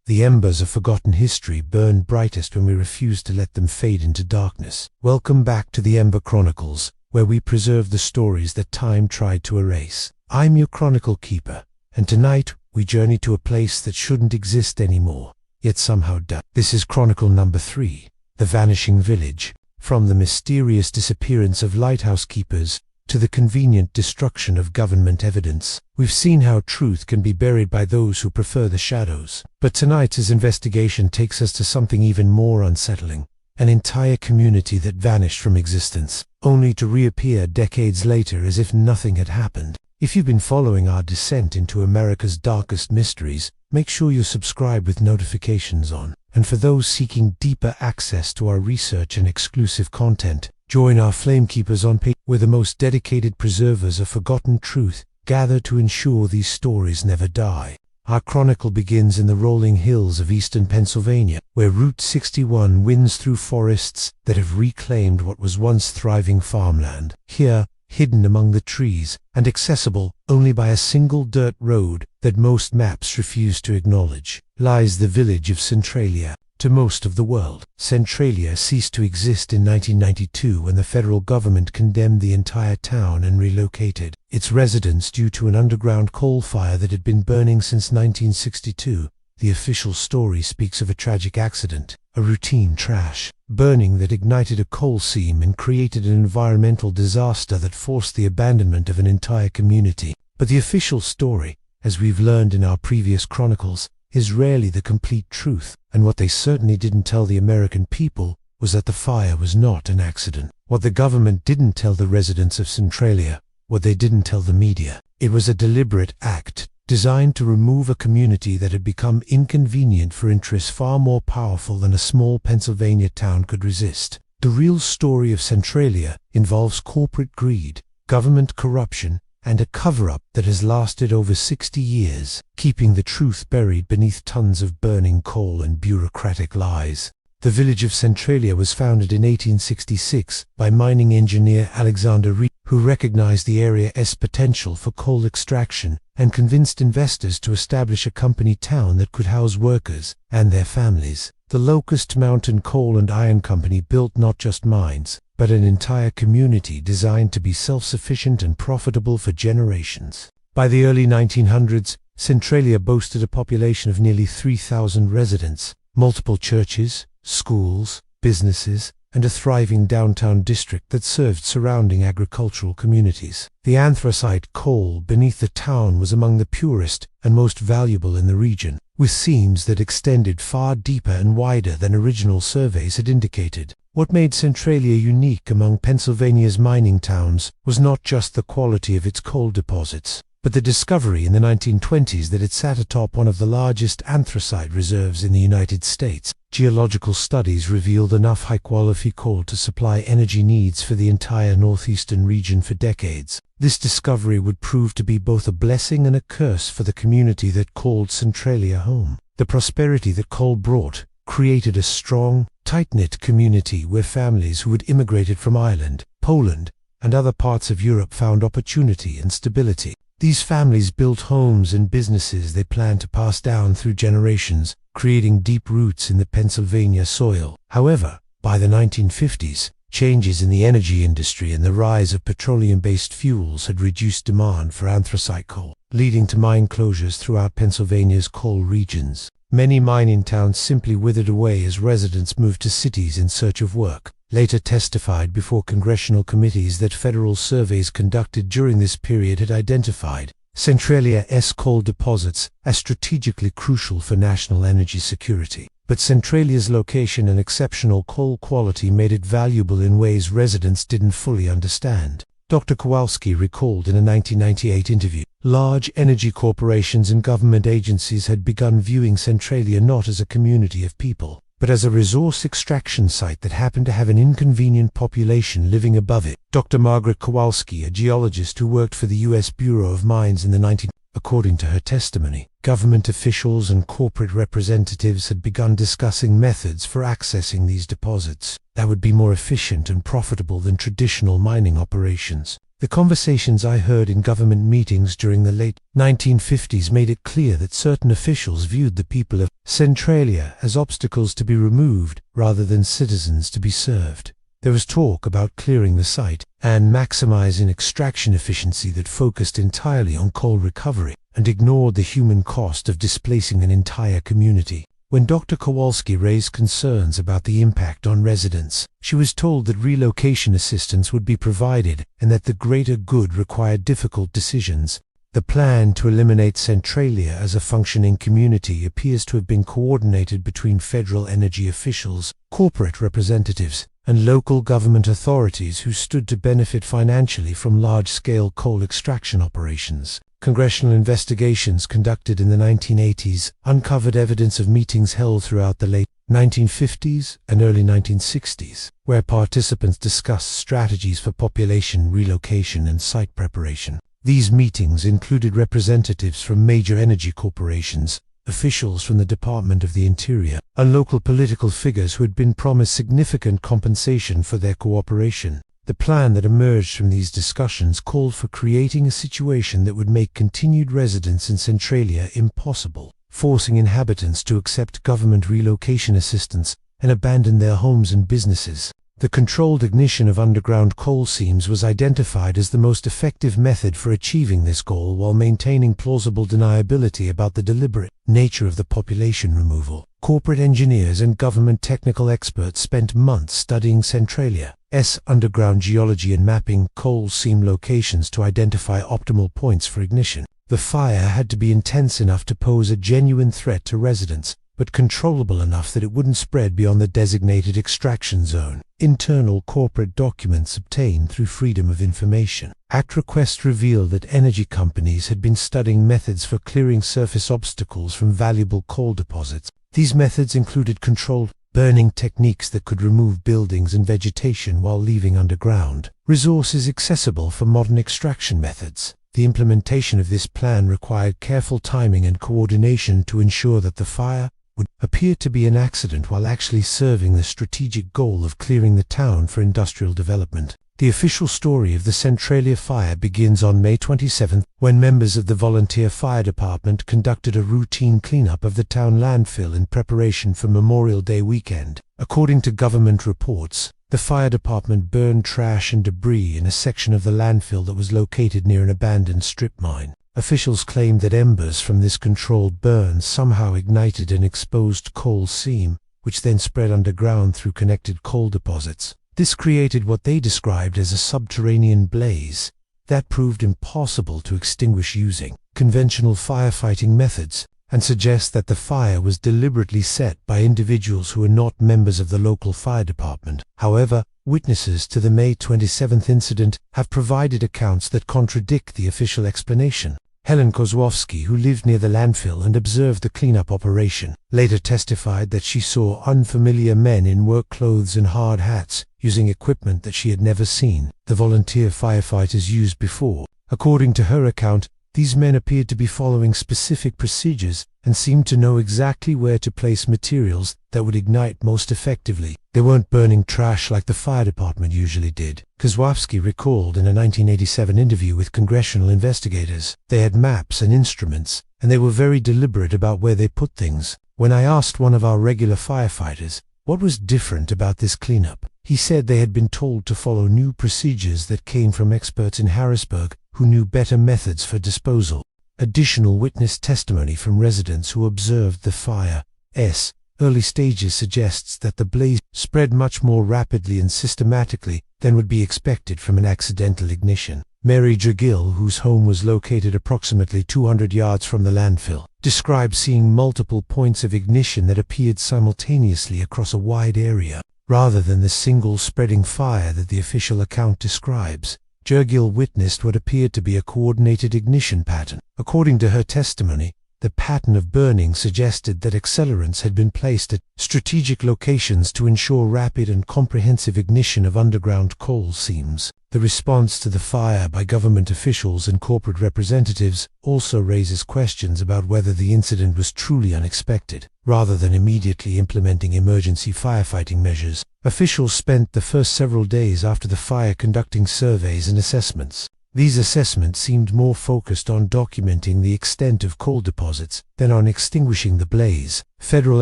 The embers of forgotten history burn brightest when we refuse to let them fade into darkness. Welcome back to the Ember Chronicles, where we preserve the stories that time tried to erase. I'm your Chronicle Keeper, and tonight we journey to a place that shouldn't exist anymore, yet somehow does. This is Chronicle number 3, The Vanishing Village. From the mysterious disappearance of lighthouse keepers to the convenient destruction of government evidence, we've seen how truth can be buried by those who prefer the shadows. But tonight's investigation takes us to something even more unsettling. An entire community that vanished from existence, only to reappear decades later as if nothing had happened. If you've been following our descent into America's darkest mysteries, make sure you subscribe with notifications on. And for those seeking deeper access to our research and exclusive content, join our Flamekeepers on Patreon, where the most dedicated preservers of forgotten truth gather to ensure these stories never die. Our chronicle begins in the rolling hills of eastern Pennsylvania, where Route 61 winds through forests that have reclaimed what was once thriving farmland. Here, hidden among the trees and accessible only by a single dirt road that most maps refuse to acknowledge, lies the village of Centralia. To most of the world, Centralia ceased to exist in 1992 when the federal government condemned the entire town and relocated its residents due to an underground coal fire that had been burning since 1962. The official story speaks of a tragic accident, a routine trash burning that ignited a coal seam and created an environmental disaster that forced the abandonment of an entire community. But the official story, as we've learned in our previous chronicles, is rarely the complete truth, and what they certainly didn't tell the American people was that the fire was not an accident. What the government didn't tell the residents of Centralia, what they didn't tell the media, it was a deliberate act designed to remove a community that had become inconvenient for interests far more powerful than a small Pennsylvania town could resist. The real story of Centralia involves corporate greed, government corruption, and a cover-up that has lasted over 60 years, keeping the truth buried beneath tons of burning coal and bureaucratic lies. The village of Centralia was founded in 1866 by mining engineer Alexander Reed, who recognized the area's potential for coal extraction and convinced investors to establish a company town that could house workers and their families. The Locust Mountain Coal and Iron Company built not just mines, but an entire community designed to be self-sufficient and profitable for generations. By the early 1900s, Centralia boasted a population of nearly 3,000 residents, multiple churches, schools, businesses, and a thriving downtown district that served surrounding agricultural communities. The anthracite coal beneath the town was among the purest and most valuable in the region, with seams that extended far deeper and wider than original surveys had indicated. What made Centralia unique among Pennsylvania's mining towns was not just the quality of its coal deposits, but the discovery in the 1920s that it sat atop one of the largest anthracite reserves in the United States. Geological studies revealed enough high-quality coal to supply energy needs for the entire northeastern region for decades. This discovery would prove to be both a blessing and a curse for the community that called Centralia home. The prosperity that coal brought created a strong, tight-knit community where families who had immigrated from Ireland, Poland, and other parts of Europe found opportunity and stability. These families built homes and businesses they planned to pass down through generations, creating deep roots in the Pennsylvania soil. However, by the 1950s, changes in the energy industry and the rise of petroleum-based fuels had reduced demand for anthracite coal, leading to mine closures throughout Pennsylvania's coal regions. Many mining towns simply withered away as residents moved to cities in search of work. Later testified before congressional committees that federal surveys conducted during this period had identified Centralia's coal deposits as strategically crucial for national energy security. But Centralia's location and exceptional coal quality made it valuable in ways residents didn't fully understand. Dr. Kowalski recalled in a 1998 interview, large energy corporations and government agencies had begun viewing Centralia not as a community of people, but as a resource extraction site that happened to have an inconvenient population living above it. Dr. Margaret Kowalski, a geologist who worked for the U.S. Bureau of Mines in the 19... According to her testimony, government officials and corporate representatives had begun discussing methods for accessing these deposits that would be more efficient and profitable than traditional mining operations. The conversations I heard in government meetings during the late 1950s made it clear that certain officials viewed the people of Centralia as obstacles to be removed rather than citizens to be served. There was talk about clearing the site and maximizing extraction efficiency that focused entirely on coal recovery and ignored the human cost of displacing an entire community. When Dr. Kowalski raised concerns about the impact on residents, she was told that relocation assistance would be provided and that the greater good required difficult decisions. The plan to eliminate Centralia as a functioning community appears to have been coordinated between federal energy officials, corporate representatives, and local government authorities who stood to benefit financially from large-scale coal extraction operations. Congressional investigations conducted in the 1980s uncovered evidence of meetings held throughout the late 1950s and early 1960s, where participants discussed strategies for population relocation and site preparation. These meetings included representatives from major energy corporations, officials from the Department of the Interior, and local political figures who had been promised significant compensation for their cooperation. The plan that emerged from these discussions called for creating a situation that would make continued residence in Centralia impossible, forcing inhabitants to accept government relocation assistance and abandon their homes and businesses. The controlled ignition of underground coal seams was identified as the most effective method for achieving this goal while maintaining plausible deniability about the deliberate nature of the population removal. Corporate engineers and government technical experts spent months studying Centralia's underground geology and mapping coal seam locations to identify optimal points for ignition. The fire had to be intense enough to pose a genuine threat to residents, but controllable enough that it wouldn't spread beyond the designated extraction zone. Internal corporate documents obtained through Freedom of Information Act requests revealed that energy companies had been studying methods for clearing surface obstacles from valuable coal deposits. These methods included controlled burning techniques that could remove buildings and vegetation while leaving underground resources accessible for modern extraction methods. The implementation of this plan required careful timing and coordination to ensure that the fire would appear to be an accident while actually serving the strategic goal of clearing the town for industrial development. The official story of the Centralia fire begins on May 27, when members of the volunteer fire department conducted a routine cleanup of the town landfill in preparation for Memorial Day weekend. According to government reports, the fire department burned trash and debris in a section of the landfill that was located near an abandoned strip mine. Officials claimed that embers from this controlled burn somehow ignited an exposed coal seam, which then spread underground through connected coal deposits. This created what they described as a subterranean blaze that proved impossible to extinguish using conventional firefighting methods, and suggests that the fire was deliberately set by individuals who were not members of the local fire department. However, witnesses to the May 27 incident have provided accounts that contradict the official explanation. Helen Kozłowski, who lived near the landfill and observed the cleanup operation, later testified that she saw unfamiliar men in work clothes and hard hats using equipment that she had never seen the volunteer firefighters used before. According to her account, these men appeared to be following specific procedures and seemed to know exactly where to place materials that would ignite most effectively. They weren't burning trash like the fire department usually did, Kozłowski recalled in a 1987 interview with congressional investigators. They had maps and instruments, and they were very deliberate about where they put things. When I asked one of our regular firefighters what was different about this cleanup, he said they had been told to follow new procedures that came from experts in Harrisburg who knew better methods for disposal. Additional witness testimony from residents who observed the fire's early stages suggests that the blaze spread much more rapidly and systematically than would be expected from an accidental ignition. Mary Jagill, whose home was located approximately 200 yards from the landfill, described seeing multiple points of ignition that appeared simultaneously across a wide area, rather than the single spreading fire that the official account describes. Jagill witnessed what appeared to be a coordinated ignition pattern. According to her testimony, the pattern of burning suggested that accelerants had been placed at strategic locations to ensure rapid and comprehensive ignition of underground coal seams. The response to the fire by government officials and corporate representatives also raises questions about whether the incident was truly unexpected. Rather than immediately implementing emergency firefighting measures, officials spent the first several days after the fire conducting surveys and assessments. These assessments seemed more focused on documenting the extent of coal deposits than on extinguishing the blaze. Federal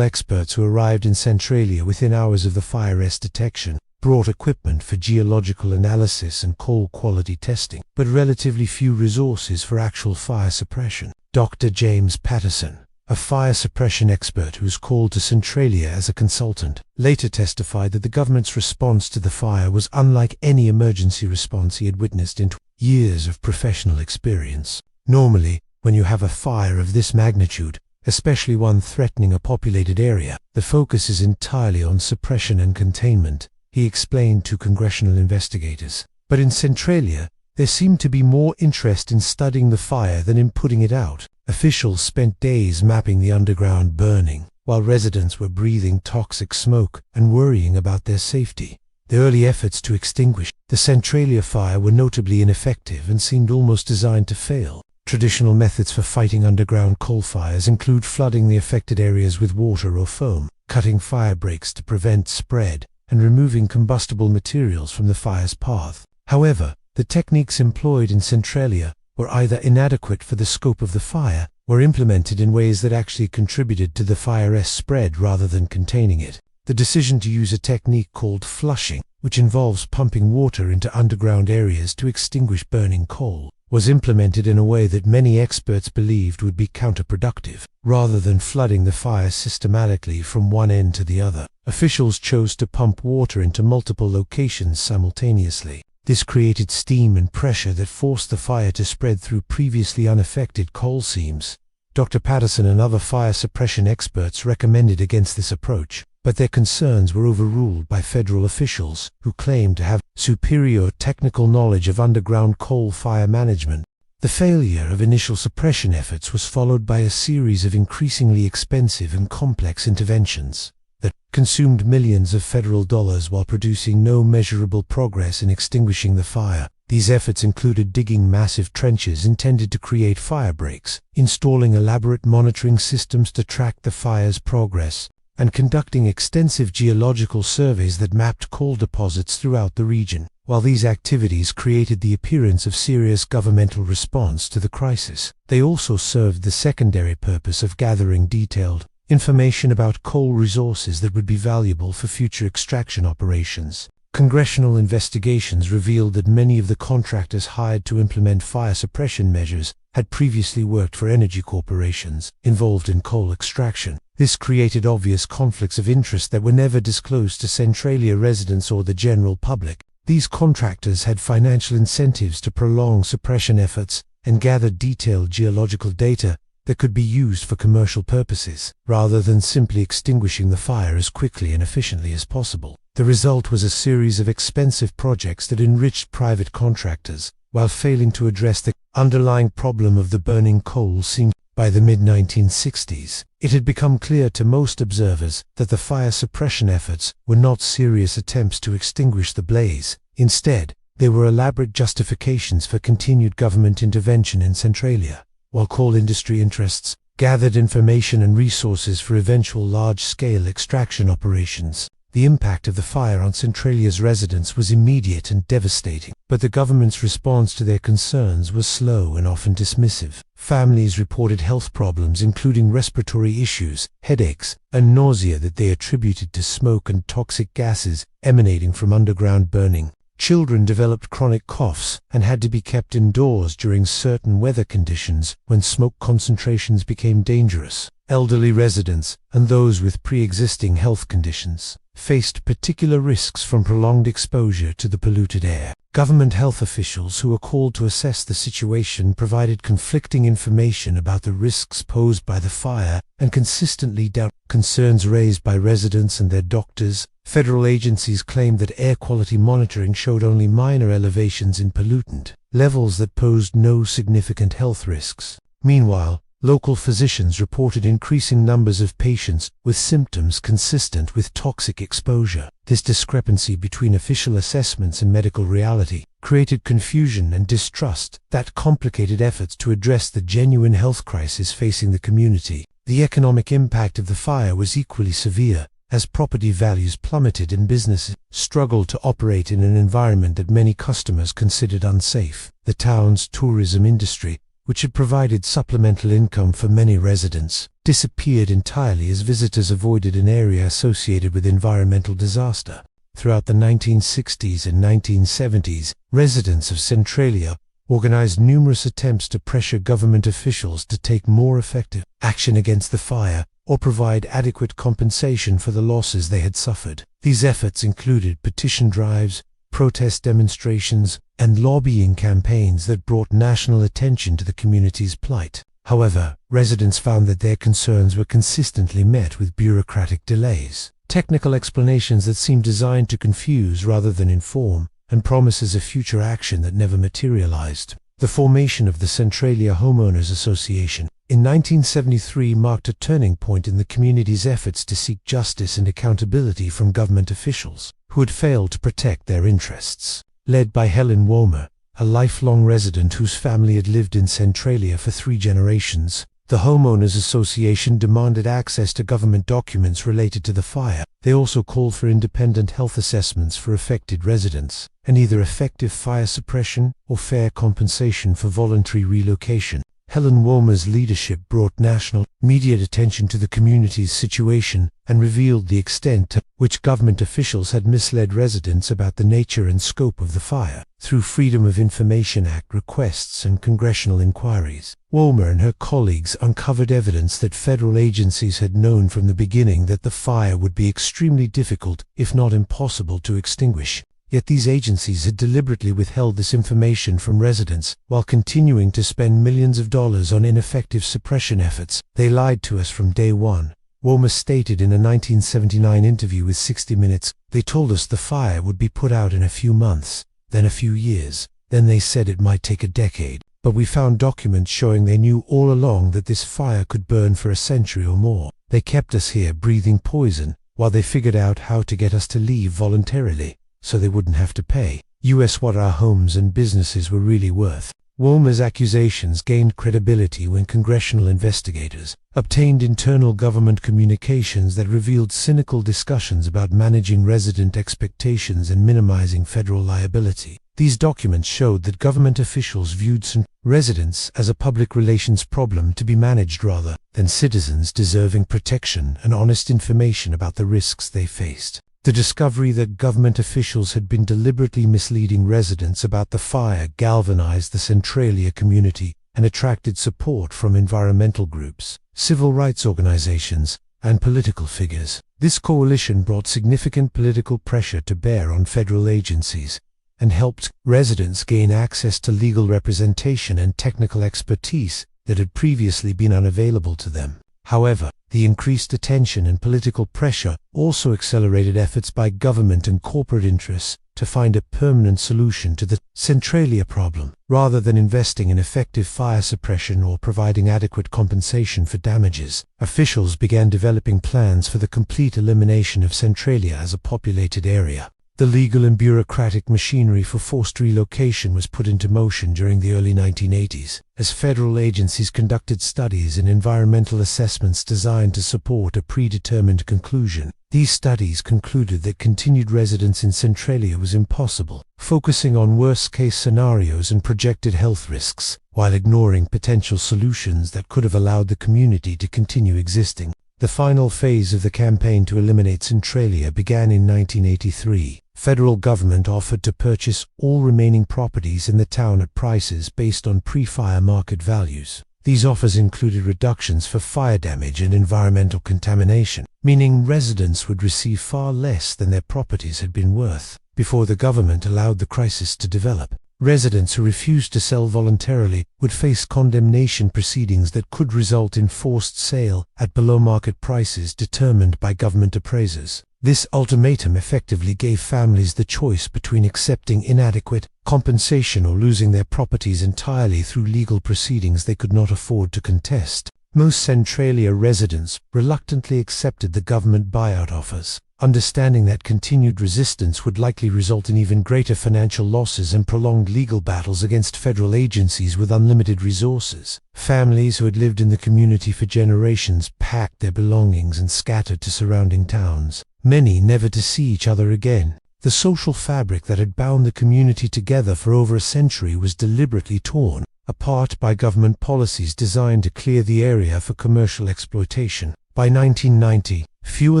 experts who arrived in Centralia within hours of the fire's detection brought equipment for geological analysis and coal quality testing, but relatively few resources for actual fire suppression. Dr. James Patterson, a fire suppression expert who was called to Centralia as a consultant, later testified that the government's response to the fire was unlike any emergency response he had witnessed in years of professional experience. Normally, when you have a fire of this magnitude, especially one threatening a populated area, the focus is entirely on suppression and containment, he explained to congressional investigators. But in Centralia, there seemed to be more interest in studying the fire than in putting it out. Officials spent days mapping the underground burning, while residents were breathing toxic smoke and worrying about their safety. The early efforts to extinguish the Centralia fire were notably ineffective and seemed almost designed to fail. Traditional methods for fighting underground coal fires include flooding the affected areas with water or foam, cutting fire breaks to prevent spread, and removing combustible materials from the fire's path. However, the techniques employed in Centralia were either inadequate for the scope of the fire or implemented in ways that actually contributed to the fire's spread rather than containing it. The decision to use a technique called flushing, which involves pumping water into underground areas to extinguish burning coal, was implemented in a way that many experts believed would be counterproductive. Rather than flooding the fire systematically from one end to the other, officials chose to pump water into multiple locations simultaneously. This created steam and pressure that forced the fire to spread through previously unaffected coal seams. Dr. Patterson and other fire suppression experts recommended against this approach, but their concerns were overruled by federal officials who claimed to have superior technical knowledge of underground coal fire management. The failure of initial suppression efforts was followed by a series of increasingly expensive and complex interventions that consumed millions of federal dollars while producing no measurable progress in extinguishing the fire. These efforts included digging massive trenches intended to create fire breaks, installing elaborate monitoring systems to track the fire's progress, and conducting extensive geological surveys that mapped coal deposits throughout the region. While these activities created the appearance of serious governmental response to the crisis, they also served the secondary purpose of gathering detailed information about coal resources that would be valuable for future extraction operations. Congressional investigations revealed that many of the contractors hired to implement fire suppression measures had previously worked for energy corporations involved in coal extraction. This created obvious conflicts of interest that were never disclosed to Centralia residents or the general public. These contractors had financial incentives to prolong suppression efforts and gather detailed geological data that could be used for commercial purposes, rather than simply extinguishing the fire as quickly and efficiently as possible. The result was a series of expensive projects that enriched private contractors, while failing to address the underlying problem of the burning coal seam. By the mid-1960s, it had become clear to most observers that the fire suppression efforts were not serious attempts to extinguish the blaze. Instead, they were elaborate justifications for continued government intervention in Centralia. While coal industry interests gathered information and resources for eventual large-scale extraction operations, the impact of the fire on Centralia's residents was immediate and devastating, but the government's response to their concerns was slow and often dismissive. Families reported health problems including respiratory issues, headaches, and nausea that they attributed to smoke and toxic gases emanating from underground burning. Children developed chronic coughs and had to be kept indoors during certain weather conditions when smoke concentrations became dangerous. Elderly residents and those with pre-existing health conditions faced particular risks from prolonged exposure to the polluted air. Government health officials who were called to assess the situation provided conflicting information about the risks posed by the fire and consistently doubted concerns raised by residents and their doctors. Federal agencies claimed that air quality monitoring showed only minor elevations in pollutant levels that posed no significant health risks. Meanwhile, Local physicians reported increasing numbers of patients with symptoms consistent with toxic exposure. This discrepancy between official assessments and medical reality created confusion and distrust that complicated efforts to address the genuine health crisis facing the community. The economic impact of the fire was equally severe, as property values plummeted and businesses struggled to operate in an environment that many customers considered unsafe. The town's tourism industry, which had provided supplemental income for many residents, disappeared entirely as visitors avoided an area associated with environmental disaster. Throughout the 1960s and 1970s, residents of Centralia organized numerous attempts to pressure government officials to take more effective action against the fire or provide adequate compensation for the losses they had suffered. These efforts included petition drives, protest demonstrations, and lobbying campaigns that brought national attention to the community's plight. However, residents found that their concerns were consistently met with bureaucratic delays, technical explanations that seemed designed to confuse rather than inform, and promises of future action that never materialized. The formation of the Centralia Homeowners Association in 1973 marked a turning point in the community's efforts to seek justice and accountability from government officials who had failed to protect their interests. Led by Helen Womer, a lifelong resident whose family had lived in Centralia for 3 generations, the Homeowners Association demanded access to government documents related to the fire. They also called for independent health assessments for affected residents, and either effective fire suppression or fair compensation for voluntary relocation. Helen Womer's leadership brought national media attention to the community's situation and revealed the extent to which government officials had misled residents about the nature and scope of the fire. Through Freedom of Information Act requests and congressional inquiries, Womer and her colleagues uncovered evidence that federal agencies had known from the beginning that the fire would be extremely difficult, if not impossible, to extinguish. Yet these agencies had deliberately withheld this information from residents while continuing to spend millions of dollars on ineffective suppression efforts. They lied to us from day one, Womer stated in a 1979 interview with 60 Minutes. They told us the fire would be put out in a few months, then a few years, then they said it might take a decade. But we found documents showing they knew all along that this fire could burn for a century or more. They kept us here breathing poison while they figured out how to get us to leave voluntarily, so they wouldn't have to pay us what our homes and businesses were really worth. Womer's accusations gained credibility when congressional investigators obtained internal government communications that revealed cynical discussions about managing resident expectations and minimizing federal liability. These documents showed that government officials viewed residents as a public relations problem to be managed rather than citizens deserving protection and honest information about the risks they faced. The discovery that government officials had been deliberately misleading residents about the fire galvanized the Centralia community and attracted support from environmental groups, civil rights organizations, and political figures. This coalition brought significant political pressure to bear on federal agencies and helped residents gain access to legal representation and technical expertise that had previously been unavailable to them. However, the increased attention and political pressure also accelerated efforts by government and corporate interests to find a permanent solution to the Centralia problem. Rather than investing in effective fire suppression or providing adequate compensation for damages, officials began developing plans for the complete elimination of Centralia as a populated area. The legal and bureaucratic machinery for forced relocation was put into motion during the early 1980s, as federal agencies conducted studies and environmental assessments designed to support a predetermined conclusion. These studies concluded that continued residence in Centralia was impossible, focusing on worst-case scenarios and projected health risks, while ignoring potential solutions that could have allowed the community to continue existing. The final phase of the campaign to eliminate Centralia began in 1983. Federal government offered to purchase all remaining properties in the town at prices based on pre-fire market values. These offers included reductions for fire damage and environmental contamination, meaning residents would receive far less than their properties had been worth before the government allowed the crisis to develop. Residents who refused to sell voluntarily would face condemnation proceedings that could result in forced sale at below-market prices determined by government appraisers. This ultimatum effectively gave families the choice between accepting inadequate compensation or losing their properties entirely through legal proceedings they could not afford to contest. Most Centralia residents reluctantly accepted the government buyout offers, understanding that continued resistance would likely result in even greater financial losses and prolonged legal battles against federal agencies with unlimited resources. Families who had lived in the community for generations packed their belongings and scattered to surrounding towns, many never to see each other again. The social fabric that had bound the community together for over a century was deliberately torn apart by government policies designed to clear the area for commercial exploitation. By 1990, fewer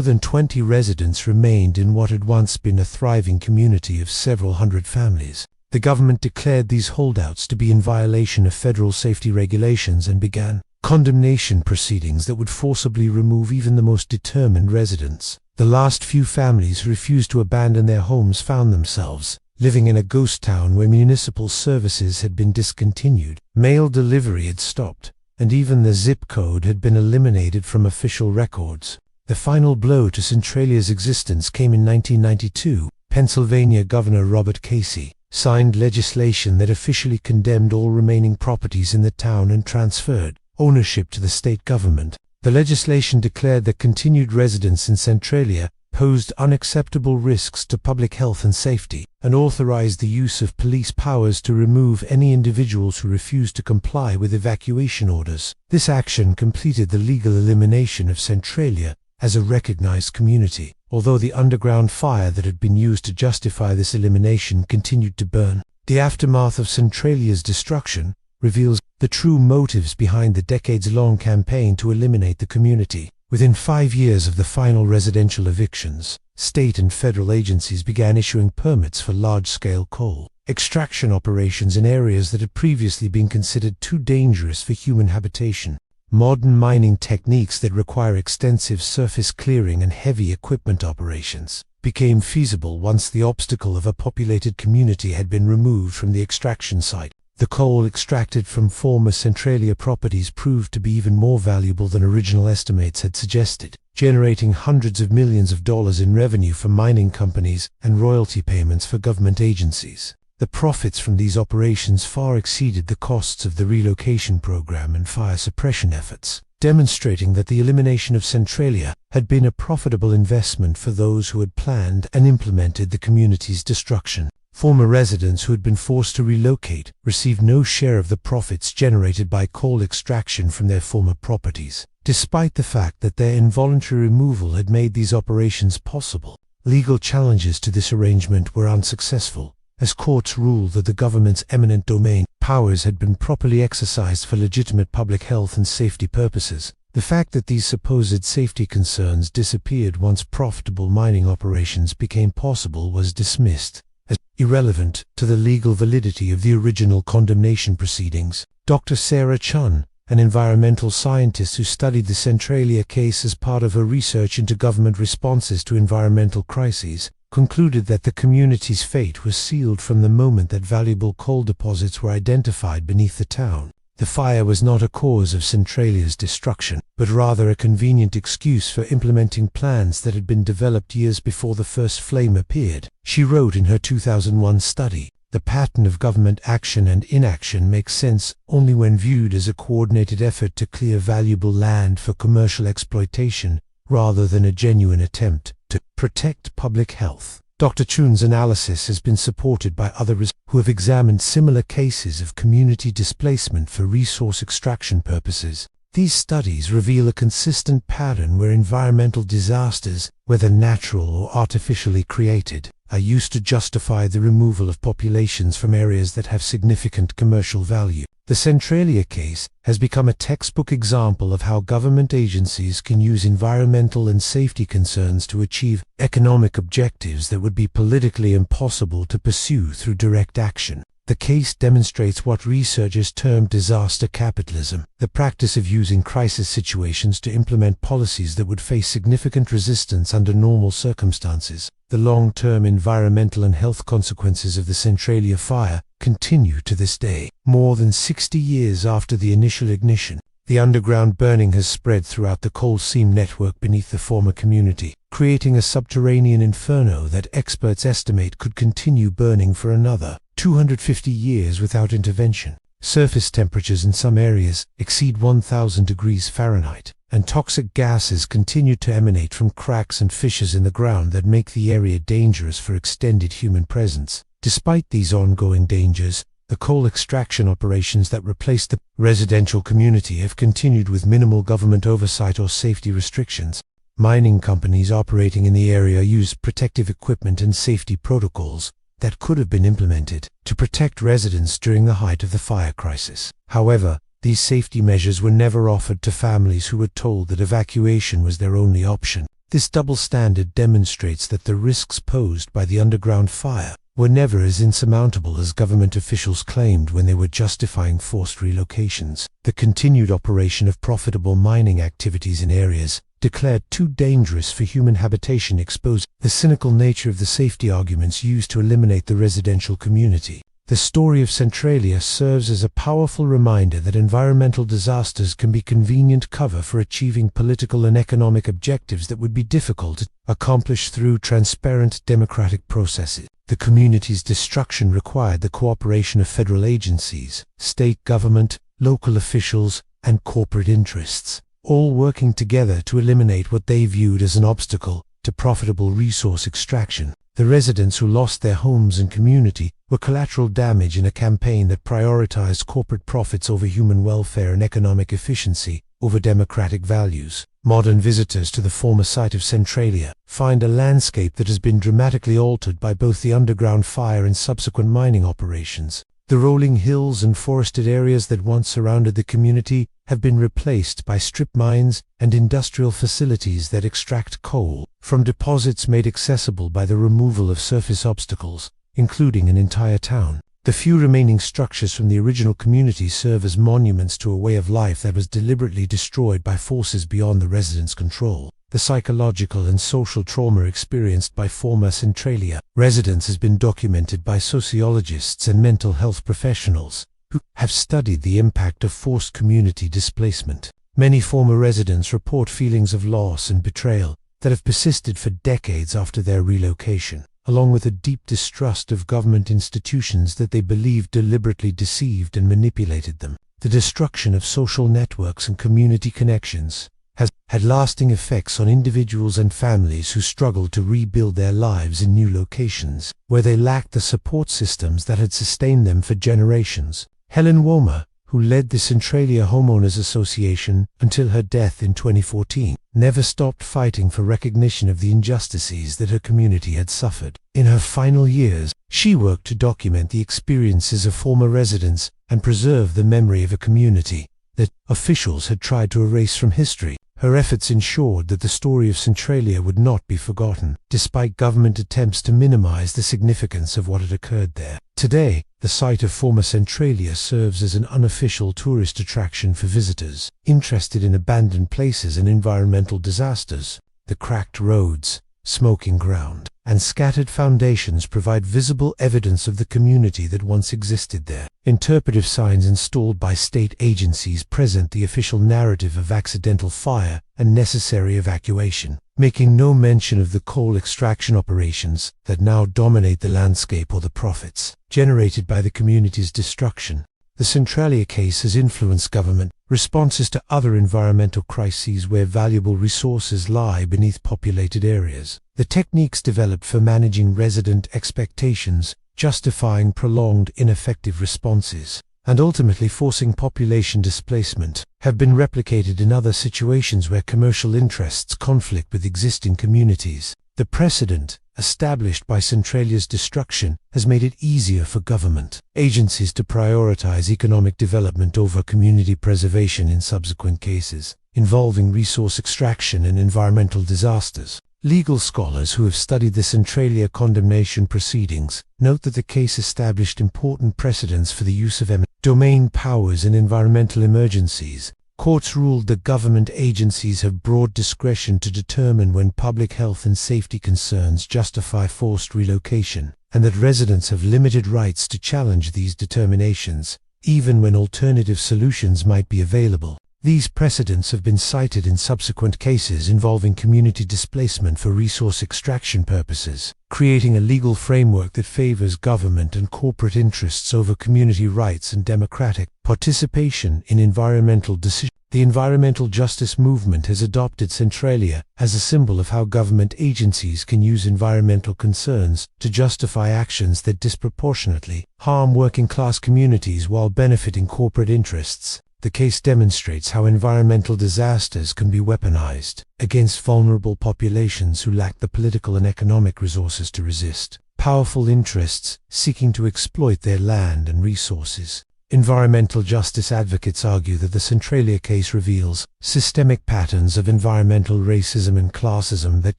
than 20 residents remained in what had once been a thriving community of several hundred families. The government declared these holdouts to be in violation of federal safety regulations and began condemnation proceedings that would forcibly remove even the most determined residents. The last few families who refused to abandon their homes found themselves living in a ghost town where municipal services had been discontinued, mail delivery had stopped, and even the zip code had been eliminated from official records. The final blow to Centralia's existence came in 1992. Pennsylvania Governor Robert Casey signed legislation that officially condemned all remaining properties in the town and transferred ownership to the state government. The legislation declared that continued residence in Centralia posed unacceptable risks to public health and safety, and authorized the use of police powers to remove any individuals who refused to comply with evacuation orders. This action completed the legal elimination of Centralia as a recognized community, although the underground fire that had been used to justify this elimination continued to burn. The aftermath of Centralia's destruction reveals the true motives behind the decades-long campaign to eliminate the community. Within 5 years of the final residential evictions, state and federal agencies began issuing permits for large-scale coal extraction operations in areas that had previously been considered too dangerous for human habitation. Modern mining techniques that require extensive surface clearing and heavy equipment operations became feasible once the obstacle of a populated community had been removed from the extraction site. The coal extracted from former Centralia properties proved to be even more valuable than original estimates had suggested, generating hundreds of millions of dollars in revenue for mining companies and royalty payments for government agencies. The profits from these operations far exceeded the costs of the relocation program and fire suppression efforts, demonstrating that the elimination of Centralia had been a profitable investment for those who had planned and implemented the community's destruction. Former residents who had been forced to relocate received no share of the profits generated by coal extraction from their former properties, despite the fact that their involuntary removal had made these operations possible. Legal challenges to this arrangement were unsuccessful, as courts ruled that the government's eminent domain powers had been properly exercised for legitimate public health and safety purposes. The fact that these supposed safety concerns disappeared once profitable mining operations became possible was dismissed as irrelevant to the legal validity of the original condemnation proceedings. Dr. Sarah Chun, an environmental scientist who studied the Centralia case as part of her research into government responses to environmental crises, concluded that the community's fate was sealed from the moment that valuable coal deposits were identified beneath the town. The fire was not a cause of Centralia's destruction, but rather a convenient excuse for implementing plans that had been developed years before the first flame appeared. She wrote in her 2001 study, "The pattern of government action and inaction makes sense only when viewed as a coordinated effort to clear valuable land for commercial exploitation, rather than a genuine attempt to protect public health." Dr. Chun's analysis has been supported by others who have examined similar cases of community displacement for resource extraction purposes. These studies reveal a consistent pattern where environmental disasters, whether natural or artificially created, are used to justify the removal of populations from areas that have significant commercial value. The Centralia case has become a textbook example of how government agencies can use environmental and safety concerns to achieve economic objectives that would be politically impossible to pursue through direct action. The case demonstrates what researchers term disaster capitalism, the practice of using crisis situations to implement policies that would face significant resistance under normal circumstances. The long-term environmental and health consequences of the Centralia fire continue to this day. More than 60 years after the initial ignition, the underground burning has spread throughout the coal seam network beneath the former community, creating a subterranean inferno that experts estimate could continue burning for another 250 years without intervention. Surface temperatures in some areas exceed 1,000 degrees Fahrenheit, and toxic gases continue to emanate from cracks and fissures in the ground that make the area dangerous for extended human presence. Despite these ongoing dangers, the coal extraction operations that replaced the residential community have continued with minimal government oversight or safety restrictions. Mining companies operating in the area used protective equipment and safety protocols that could have been implemented to protect residents during the height of the fire crisis. However, these safety measures were never offered to families who were told that evacuation was their only option. This double standard demonstrates that the risks posed by the underground fire were never as insurmountable as government officials claimed when they were justifying forced relocations. The continued operation of profitable mining activities in areas declared too dangerous for human habitation exposed the cynical nature of the safety arguments used to eliminate the residential community. The story of Centralia serves as a powerful reminder that environmental disasters can be convenient cover for achieving political and economic objectives that would be difficult to accomplish through transparent democratic processes. The community's destruction required the cooperation of federal agencies, state government, local officials, and corporate interests, all working together to eliminate what they viewed as an obstacle to profitable resource extraction. The residents who lost their homes and community were collateral damage in a campaign that prioritized corporate profits over human welfare and economic efficiency over democratic values. Modern visitors to the former site of Centralia find a landscape that has been dramatically altered by both the underground fire and subsequent mining operations. The rolling hills and forested areas that once surrounded the community have been replaced by strip mines and industrial facilities that extract coal from deposits made accessible by the removal of surface obstacles, including an entire town. The few remaining structures from the original community serve as monuments to a way of life that was deliberately destroyed by forces beyond the residents' control. The psychological and social trauma experienced by former Centralia residents has been documented by sociologists and mental health professionals who have studied the impact of forced community displacement. Many former residents report feelings of loss and betrayal that have persisted for decades after their relocation, along with a deep distrust of government institutions that they believe deliberately deceived and manipulated them. The destruction of social networks and community connections has had lasting effects on individuals and families who struggled to rebuild their lives in new locations, where they lacked the support systems that had sustained them for generations. Helen Womer, who led the Centralia Homeowners Association until her death in 2014, never stopped fighting for recognition of the injustices that her community had suffered. In her final years, she worked to document the experiences of former residents and preserve the memory of a community that officials had tried to erase from history. Her efforts ensured that the story of Centralia would not be forgotten, despite government attempts to minimize the significance of what had occurred there. Today, the site of former Centralia serves as an unofficial tourist attraction for visitors interested in abandoned places and environmental disasters. The cracked roads, smoking ground, and scattered foundations provide visible evidence of the community that once existed there. Interpretive signs installed by state agencies present the official narrative of accidental fire and necessary evacuation, making no mention of the coal extraction operations that now dominate the landscape or the profits generated by the community's destruction. The Centralia case has influenced government responses to other environmental crises where valuable resources lie beneath populated areas. The techniques developed for managing resident expectations, justifying prolonged ineffective responses, and ultimately forcing population displacement, have been replicated in other situations where commercial interests conflict with existing communities. The precedent established by Centralia's destruction has made it easier for government agencies to prioritize economic development over community preservation in subsequent cases involving resource extraction and environmental disasters. Legal scholars who have studied the Centralia condemnation proceedings note that the case established important precedents for the use of eminent domain powers in environmental emergencies. Courts ruled that government agencies have broad discretion to determine when public health and safety concerns justify forced relocation, and that residents have limited rights to challenge these determinations, even when alternative solutions might be available. These precedents have been cited in subsequent cases involving community displacement for resource extraction purposes, creating a legal framework that favors government and corporate interests over community rights and democratic participation in environmental decisions. The environmental justice movement has adopted Centralia as a symbol of how government agencies can use environmental concerns to justify actions that disproportionately harm working-class communities while benefiting corporate interests. The case demonstrates how environmental disasters can be weaponized against vulnerable populations who lack the political and economic resources to resist powerful interests seeking to exploit their land and resources. Environmental justice advocates argue that the Centralia case reveals systemic patterns of environmental racism and classism that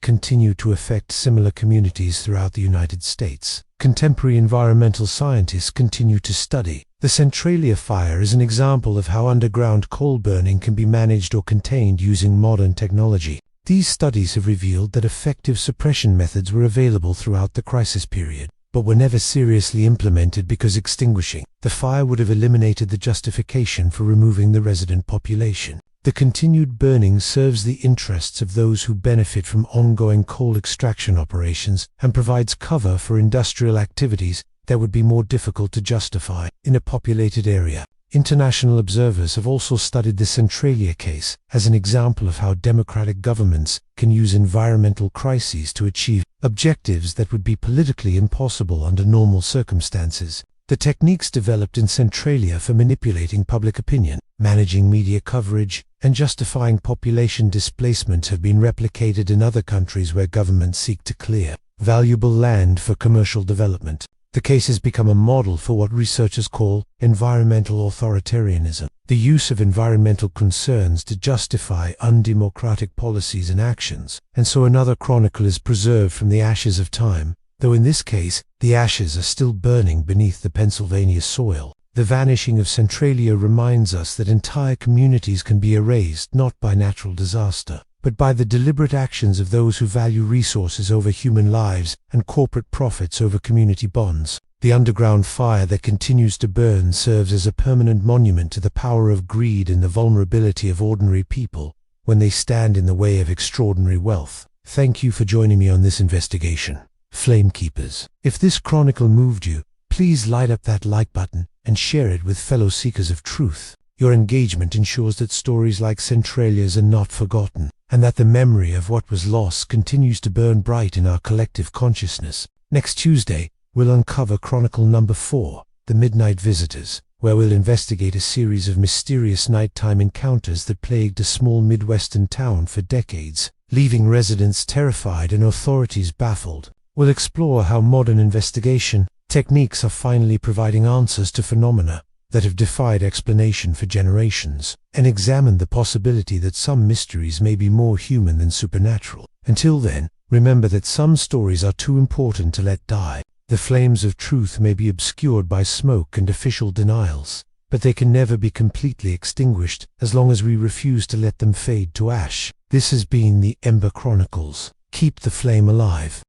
continue to affect similar communities throughout the United States. Contemporary environmental scientists continue to study the Centralia fire as an example of how underground coal burning can be managed or contained using modern technology. These studies have revealed that effective suppression methods were available throughout the crisis period, but were never seriously implemented because extinguishing the fire would have eliminated the justification for removing the resident population. The continued burning serves the interests of those who benefit from ongoing coal extraction operations and provides cover for industrial activities that would be more difficult to justify in a populated area. International observers have also studied the Centralia case as an example of how democratic governments can use environmental crises to achieve objectives that would be politically impossible under normal circumstances. The techniques developed in Centralia for manipulating public opinion, managing media coverage, and justifying population displacement have been replicated in other countries where governments seek to clear valuable land for commercial development. The case has become a model for what researchers call environmental authoritarianism, the use of environmental concerns to justify undemocratic policies and actions. And so another chronicle is preserved from the ashes of time, though in this case, the ashes are still burning beneath the Pennsylvania soil. The vanishing of Centralia reminds us that entire communities can be erased not by natural disaster, but by the deliberate actions of those who value resources over human lives and corporate profits over community bonds. The underground fire that continues to burn serves as a permanent monument to the power of greed and the vulnerability of ordinary people when they stand in the way of extraordinary wealth. Thank you for joining me on this investigation, Flamekeepers. If this chronicle moved you, please light up that like button and share it with fellow seekers of truth. Your engagement ensures that stories like Centralia's are not forgotten, and that the memory of what was lost continues to burn bright in our collective consciousness. Next Tuesday, we'll uncover Chronicle number 4, The Midnight Visitors, where we'll investigate a series of mysterious nighttime encounters that plagued a small Midwestern town for decades, leaving residents terrified and authorities baffled. We'll explore how modern investigation techniques are finally providing answers to phenomena that have defied explanation for generations, and examine the possibility that some mysteries may be more human than supernatural. Until then, remember that some stories are too important to let die. The flames of truth may be obscured by smoke and official denials, but they can never be completely extinguished as long as we refuse to let them fade to ash. This has been the Ember Chronicles. Keep the flame alive.